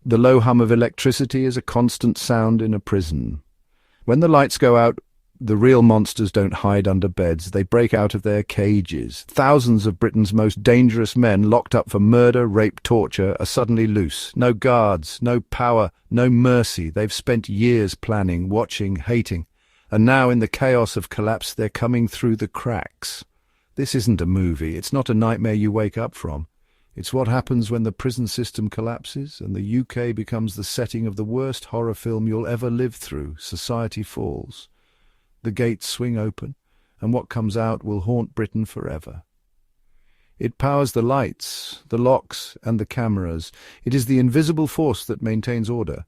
The low hum of electricity is a constant sound in a prison. When the lights go out, the real monsters don't hide under beds, they break out of their cages. Thousands of Britain's most dangerous men, locked up for murder, rape, torture, are suddenly loose. No guards, no power, no mercy. They've spent years planning, watching, hating. And now, in the chaos of collapse, they're coming through the cracks. This isn't a movie, it's not a nightmare you wake up from. It's what happens when the prison system collapses and the UK becomes the setting of the worst horror film you'll ever live through. Society falls. The gates swing open, and what comes out will haunt Britain forever. It powers the lights, the locks, and the cameras. It is the invisible force that maintains order.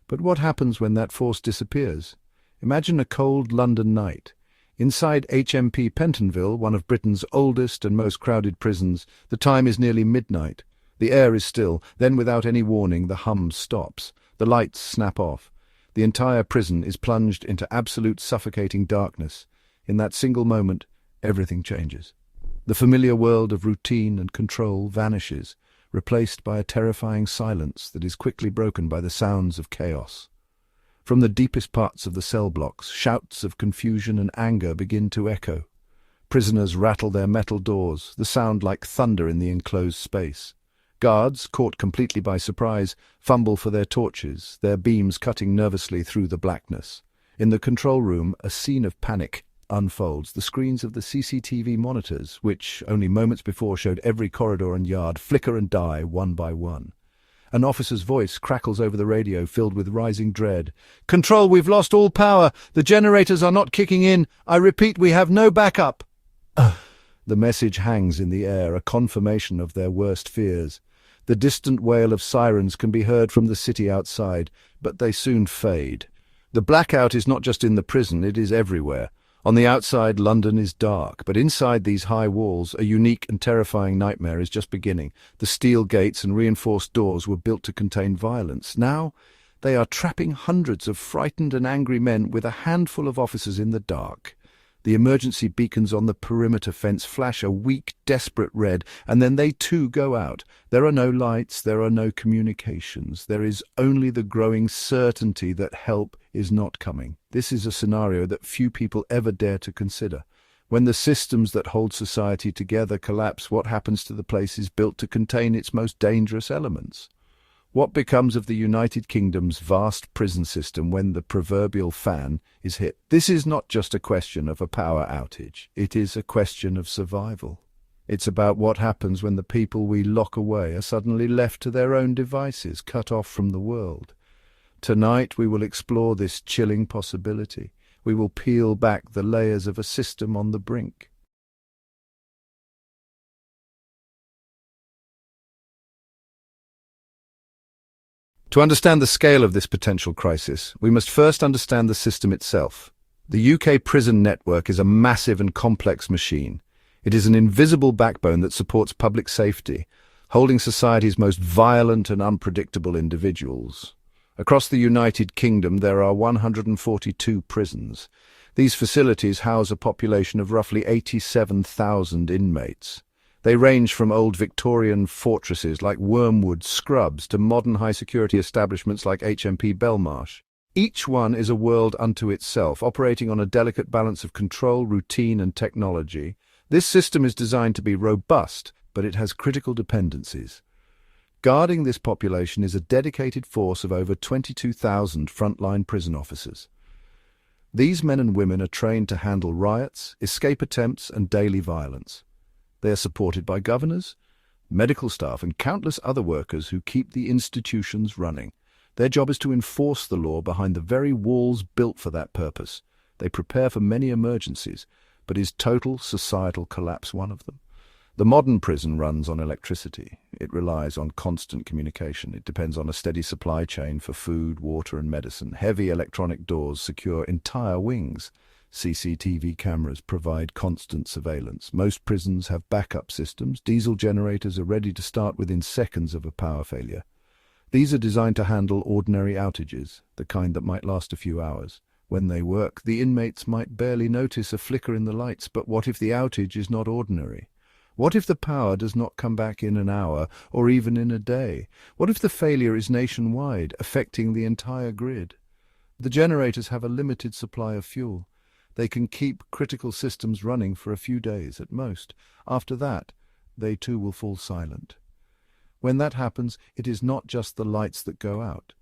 But what happens when that force disappears? Imagine a cold London night. Inside HMP Pentonville, one of Britain's oldest and most crowded prisons, the time is nearly midnight. The air is still. Then, without any warning, the hum stops. The lights snap off. The entire prison is plunged into absolute suffocating darkness. In that single moment, everything changes. The familiar world of routine and control vanishes, replaced by a terrifying silence that is quickly broken by the sounds of chaos. From the deepest parts of the cell blocks, shouts of confusion and anger begin to echo. Prisoners rattle their metal doors, the sound like thunder in the enclosed space. Guards, caught completely by surprise, fumble for their torches, their beams cutting nervously through the blackness. In the control room, a scene of panic unfolds. The screens of the CCTV monitors, which only moments before showed every corridor and yard, flicker and die one by one. An officer's voice crackles over the radio, filled with rising dread. "Control, we've lost all power. The generators are not kicking in. I repeat, we have no backup." The message hangs in the air, a confirmation of their worst fears. The distant wail of sirens can be heard from the city outside, but they soon fade. The blackout is not just in the prison, it is everywhere. On the outside, London is dark, but inside these high walls, a unique and terrifying nightmare is just beginning. The steel gates and reinforced doors were built to contain violence. Now, they are trapping hundreds of frightened and angry men with a handful of officers in the dark. The emergency beacons on the perimeter fence flash a weak, desperate red, and then they too go out. There are no lights, there are no communications. There is only the growing certainty that help is not coming. This is a scenario that few people ever dare to consider. When the systems that hold society together collapse, what happens to the places built to contain its most dangerous elements? What becomes of the United Kingdom's vast prison system when the proverbial fan is hit? This is not just a question of a power outage. It is a question of survival. It's about what happens when the people we lock away are suddenly left to their own devices, cut off from the world. Tonight we will explore this chilling possibility. We will peel back the layers of a system on the brink. To understand the scale of this potential crisis, we must first understand the system itself. The UK prison network is a massive and complex machine. It is an invisible backbone that supports public safety, holding society's most violent and unpredictable individuals. Across the United Kingdom, there are 142 prisons. These facilities house a population of roughly 87,000 inmates. They range from old Victorian fortresses like Wormwood Scrubs to modern high-security establishments like HMP Belmarsh. Each one is a world unto itself, operating on a delicate balance of control, routine, and technology. This system is designed to be robust, but it has critical dependencies. Guarding this population is a dedicated force of over 22,000 frontline prison officers. These men and women are trained to handle riots, escape attempts, and daily violence. They are supported by governors, medical staff, and countless other workers who keep the institutions running. Their job is to enforce the law behind the very walls built for that purpose. They prepare for many emergencies, but is total societal collapse one of them? The modern prison runs on electricity. It relies on constant communication. It depends on a steady supply chain for food, water, and medicine. Heavy electronic doors secure entire wings. CCTV cameras provide constant surveillance. Most prisons have backup systems. Diesel generators are ready to start within seconds of a power failure. These are designed to handle ordinary outages, the kind that might last a few hours. When they work, the inmates might barely notice a flicker in the lights, but what if the outage is not ordinary? What if the power does not come back in an hour or even in a day? What if the failure is nationwide, affecting the entire grid? The generators have a limited supply of fuel. They can keep critical systems running for a few days at most. After that, they too will fall silent. When that happens, it is not just the lights that go out.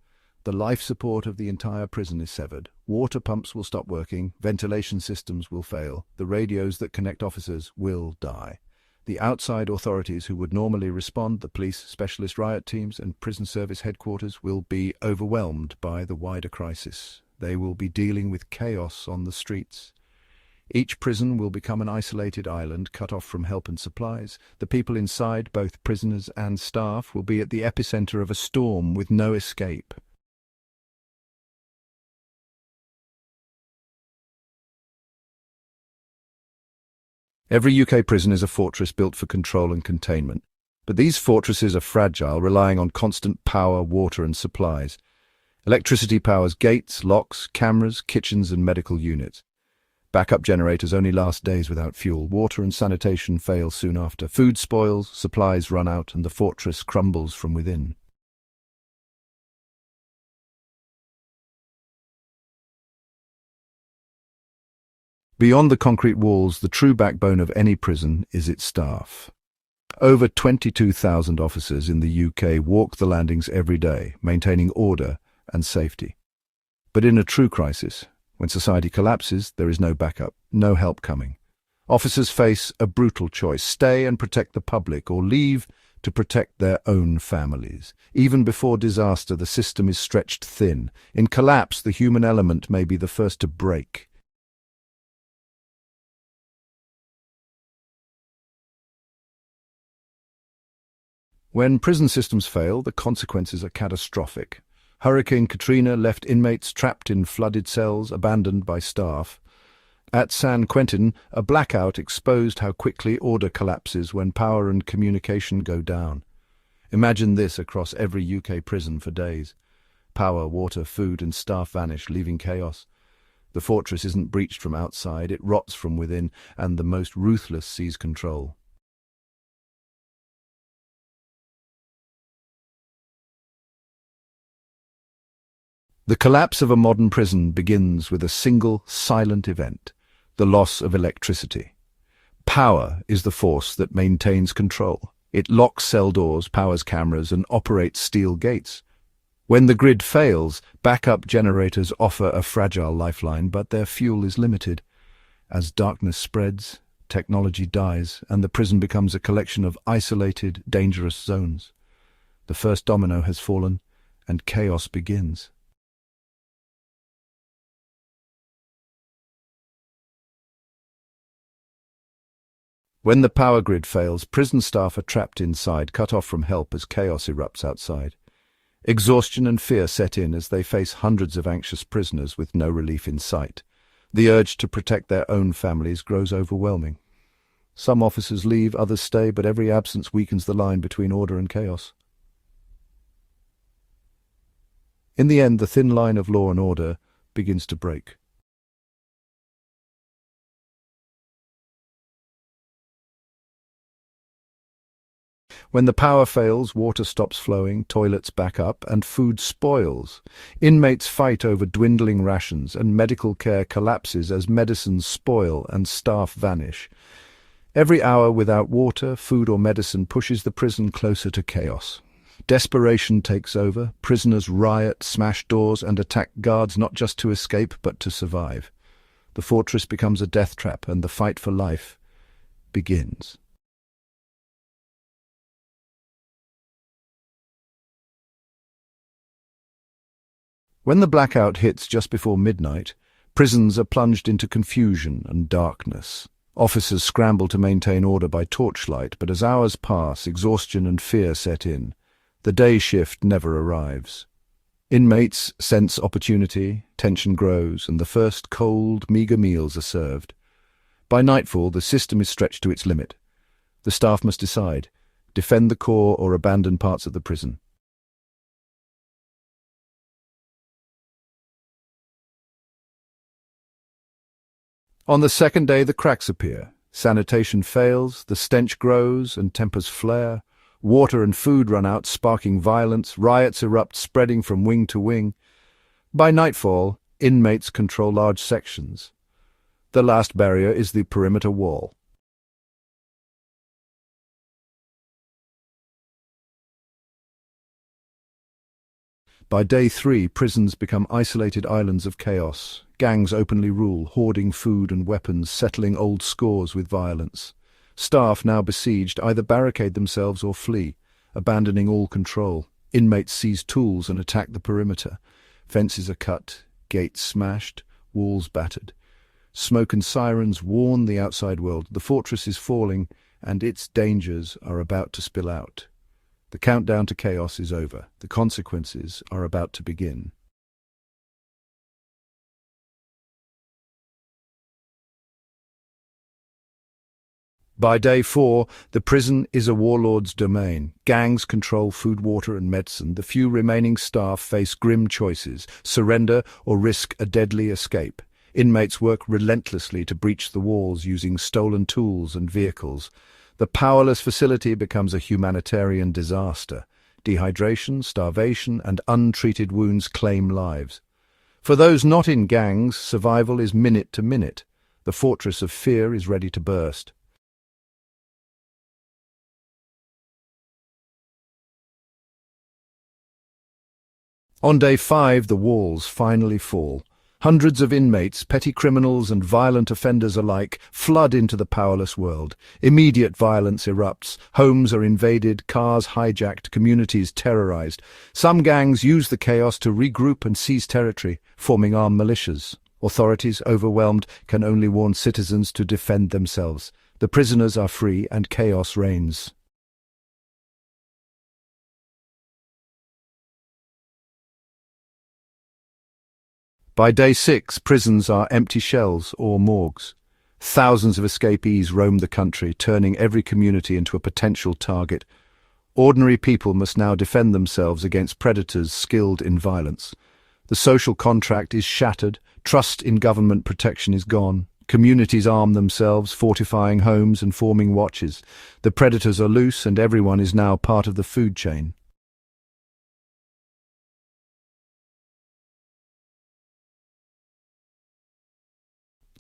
The life support of the entire prison is severed. Water pumps will stop working, ventilation systems will fail, the radios that connect officers will die. The outside authorities who would normally respond, the police, specialist riot teams and prison service headquarters, will be overwhelmed by the wider crisis. They will be dealing with chaos on the streets. Each prison will become an isolated island cut off from help and supplies. The people inside, both prisoners and staff, will be at the epicenter of a storm with no escape. Every UK prison is a fortress built for control and containment. But these fortresses are fragile, relying on constant power, water and supplies. Electricity powers gates, locks, cameras, kitchens and medical units. Backup generators only last days without fuel. Water and sanitation fail soon after. Food spoils, supplies run out, and the fortress crumbles from within. Beyond the concrete walls, the true backbone of any prison is its staff. Over 22,000 officers in the UK walk the landings every day, maintaining order and safety. But in a true crisis, when society collapses, there is no backup, no help coming. Officers face a brutal choice: stay and protect the public, or leave to protect their own families. Even before disaster, the system is stretched thin. In collapse, the human element may be the first to break. When prison systems fail, the consequences are catastrophic. Hurricane Katrina left inmates trapped in flooded cells, abandoned by staff. At San Quentin, a blackout exposed how quickly order collapses when power and communication go down. Imagine this across every UK prison for days. Power, water, food and staff vanish, leaving chaos. The fortress isn't breached from outside, it rots from within, and the most ruthless seize control. The collapse of a modern prison begins with a single, silent event: the loss of electricity. Power is the force that maintains control. It locks cell doors, powers cameras, and operates steel gates. When the grid fails, backup generators offer a fragile lifeline, but their fuel is limited. As darkness spreads, technology dies, and the prison becomes a collection of isolated, dangerous zones. The first domino has fallen, and chaos begins. When the power grid fails, prison staff are trapped inside, cut off from help as chaos erupts outside. Exhaustion and fear set in as they face hundreds of anxious prisoners with no relief in sight. The urge to protect their own families grows overwhelming. Some officers leave, others stay, but every absence weakens the line between order and chaos. In the end, the thin line of law and order begins to break. When the power fails, water stops flowing, toilets back up, and food spoils. Inmates fight over dwindling rations, and medical care collapses as medicines spoil and staff vanish. Every hour without water, food or medicine pushes the prison closer to chaos. Desperation takes over. Prisoners riot, smash doors, and attack guards not just to escape, but to survive. The fortress becomes a death trap, and the fight for life begins. When the blackout hits just before midnight, prisons are plunged into confusion and darkness. Officers scramble to maintain order by torchlight, but as hours pass, exhaustion and fear set in. The day shift never arrives. Inmates sense opportunity, tension grows, and the first cold, meagre meals are served. By nightfall, the system is stretched to its limit. The staff must decide: defend the core or abandon parts of the prison. On the second day, the cracks appear. Sanitation fails, the stench grows and tempers flare. Water and food run out, sparking violence. Riots erupt, spreading from wing to wing. By nightfall, inmates control large sections. The last barrier is the perimeter wall. By day 3, prisons become isolated islands of chaos. Gangs openly rule, hoarding food and weapons, settling old scores with violence. Staff, now besieged, either barricade themselves or flee, abandoning all control. Inmates seize tools and attack the perimeter. Fences are cut, gates smashed, walls battered. Smoke and sirens warn the outside world. The fortress is falling, and its dangers are about to spill out. The countdown to chaos is over. The consequences are about to begin. By day 4, the prison is a warlord's domain. Gangs control food, water, and medicine. The few remaining staff face grim choices: surrender or risk a deadly escape. Inmates work relentlessly to breach the walls using stolen tools and vehicles. The powerless facility becomes a humanitarian disaster. Dehydration, starvation, and untreated wounds claim lives. For those not in gangs, survival is minute to minute. The fortress of fear is ready to burst. On day 5, the walls finally fall. Hundreds of inmates, petty criminals and violent offenders alike, flood into the powerless world. Immediate violence erupts. Homes are invaded, cars hijacked, communities terrorized. Some gangs use the chaos to regroup and seize territory, forming armed militias. Authorities, overwhelmed, can only warn citizens to defend themselves. The prisoners are free and chaos reigns. By day 6, prisons are empty shells or morgues. Thousands of escapees roam the country, turning every community into a potential target. Ordinary people must now defend themselves against predators skilled in violence. The social contract is shattered, trust in government protection is gone. Communities arm themselves, fortifying homes and forming watches. The predators are loose and everyone is now part of the food chain.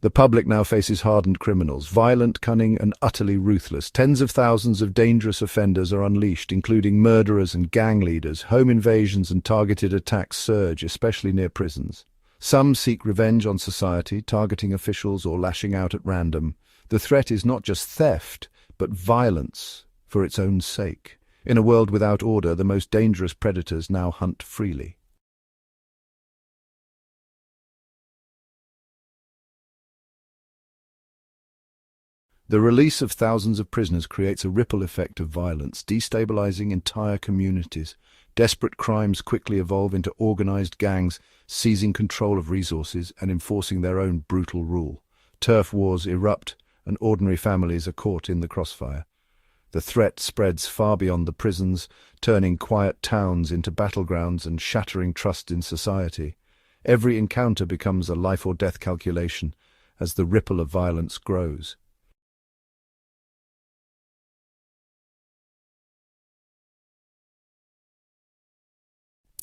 The public now faces hardened criminals, violent, cunning, and utterly ruthless. Tens of thousands of dangerous offenders are unleashed, including murderers and gang leaders. Home invasions and targeted attacks surge, especially near prisons. Some seek revenge on society, targeting officials or lashing out at random. The threat is not just theft, but violence for its own sake. In a world without order, the most dangerous predators now hunt freely. The release of thousands of prisoners creates a ripple effect of violence, destabilizing entire communities. Desperate crimes quickly evolve into organized gangs, seizing control of resources and enforcing their own brutal rule. Turf wars erupt, and ordinary families are caught in the crossfire. The threat spreads far beyond the prisons, turning quiet towns into battlegrounds and shattering trust in society. Every encounter becomes a life-or-death calculation as the ripple of violence grows.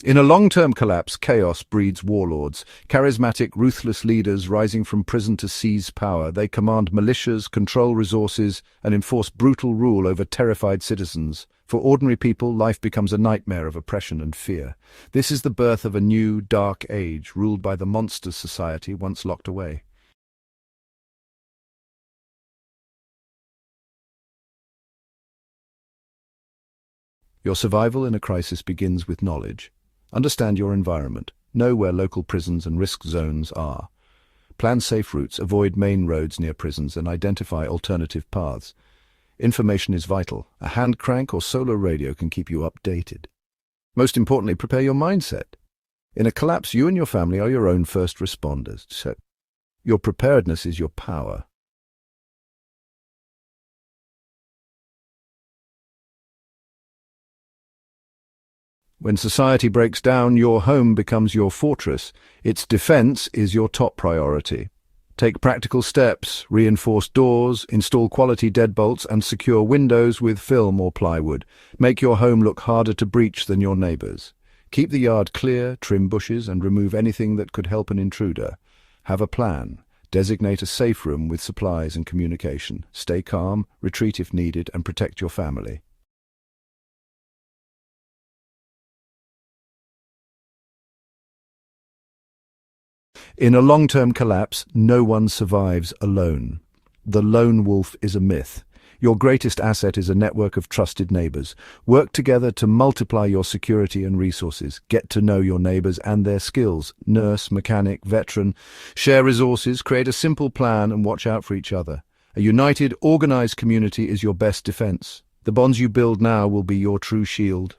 In a long-term collapse, chaos breeds warlords, charismatic, ruthless leaders rising from prison to seize power. They command militias, control resources, and enforce brutal rule over terrified citizens. For ordinary people, life becomes a nightmare of oppression and fear. This is the birth of a new, dark age, ruled by the monster society once locked away. Your survival in a crisis begins with knowledge. Understand your environment. Know where local prisons and risk zones are. Plan safe routes, avoid main roads near prisons, and identify alternative paths. Information is vital. A hand crank or solar radio can keep you updated. Most importantly, prepare your mindset. In a collapse, you and your family are your own first responders. So, your preparedness is your power. When society breaks down, your home becomes your fortress. Its defense is your top priority. Take practical steps, reinforce doors, install quality deadbolts, and secure windows with film or plywood. Make your home look harder to breach than your neighbors. Keep the yard clear, trim bushes, and remove anything that could help an intruder. Have a plan. Designate a safe room with supplies and communication. Stay calm, retreat if needed, and protect your family. In a long-term collapse, no one survives alone. The lone wolf is a myth. Your greatest asset is a network of trusted neighbors. Work together to multiply your security and resources. Get to know your neighbors and their skills. Nurse, mechanic, veteran. Share resources, create a simple plan, and watch out for each other. A united, organized community is your best defense. The bonds you build now will be your true shield.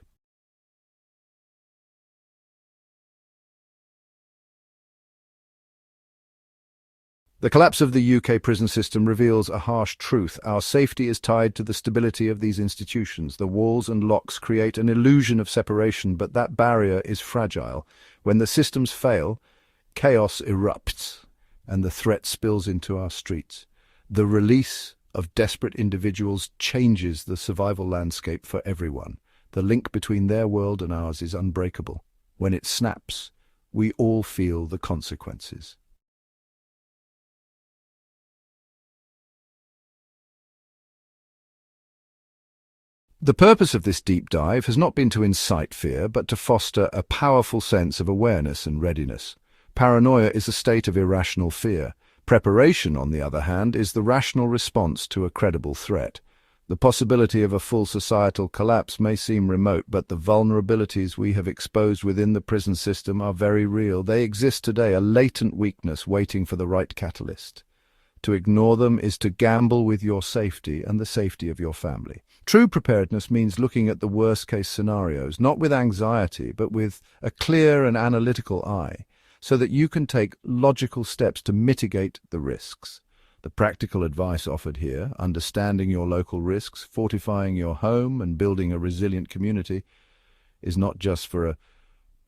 The collapse of the UK prison system reveals a harsh truth. Our safety is tied to the stability of these institutions. The walls and locks create an illusion of separation, but that barrier is fragile. When the systems fail, chaos erupts, and the threat spills into our streets. The release of desperate individuals changes the survival landscape for everyone. The link between their world and ours is unbreakable. When it snaps, we all feel the consequences. The purpose of this deep dive has not been to incite fear, but to foster a powerful sense of awareness and readiness. Paranoia is a state of irrational fear. Preparation, on the other hand, is the rational response to a credible threat. The possibility of a full societal collapse may seem remote, but the vulnerabilities we have exposed within the prison system are very real. They exist today, a latent weakness waiting for the right catalyst. To ignore them is to gamble with your safety and the safety of your family. True preparedness means looking at the worst-case scenarios, not with anxiety, but with a clear and analytical eye, so that you can take logical steps to mitigate the risks. The practical advice offered here, understanding your local risks, fortifying your home, and building a resilient community, is not just for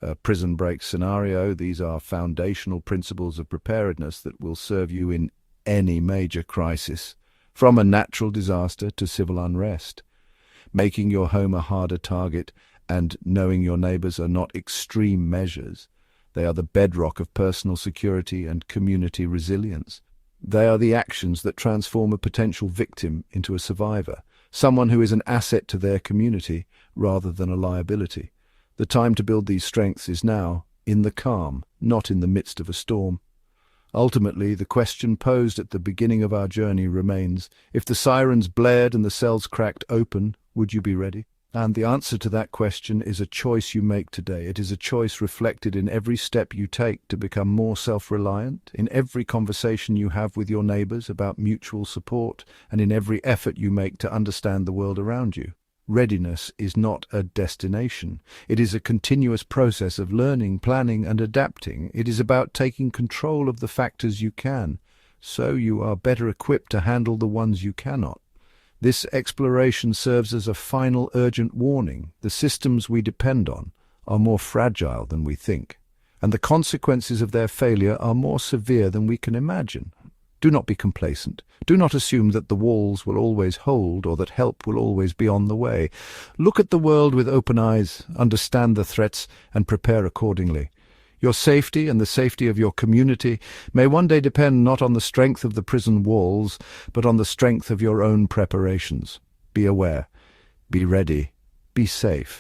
a prison break scenario. These are foundational principles of preparedness that will serve you in any major crisis, from a natural disaster to civil unrest. Making your home a harder target and knowing your neighbors are not extreme measures. They are the bedrock of personal security and community resilience. They are the actions that transform a potential victim into a survivor, someone who is an asset to their community rather than a liability. The time to build these strengths is now, in the calm, not in the midst of a storm. Ultimately, the question posed at the beginning of our journey remains, if the sirens blared and the cells cracked open, would you be ready? And the answer to that question is a choice you make today. It is a choice reflected in every step you take to become more self-reliant, in every conversation you have with your neighbors about mutual support, and in every effort you make to understand the world around you. Readiness is not a destination. It is a continuous process of learning, planning, and adapting. It is about taking control of the factors you can, so you are better equipped to handle the ones you cannot. This exploration serves as a final urgent warning. The systems we depend on are more fragile than we think, and the consequences of their failure are more severe than we can imagine. Do not be complacent. Do not assume that the walls will always hold or that help will always be on the way. Look at the world with open eyes, understand the threats, and prepare accordingly. Your safety and the safety of your community may one day depend not on the strength of the prison walls, but on the strength of your own preparations. Be aware, be ready, be safe.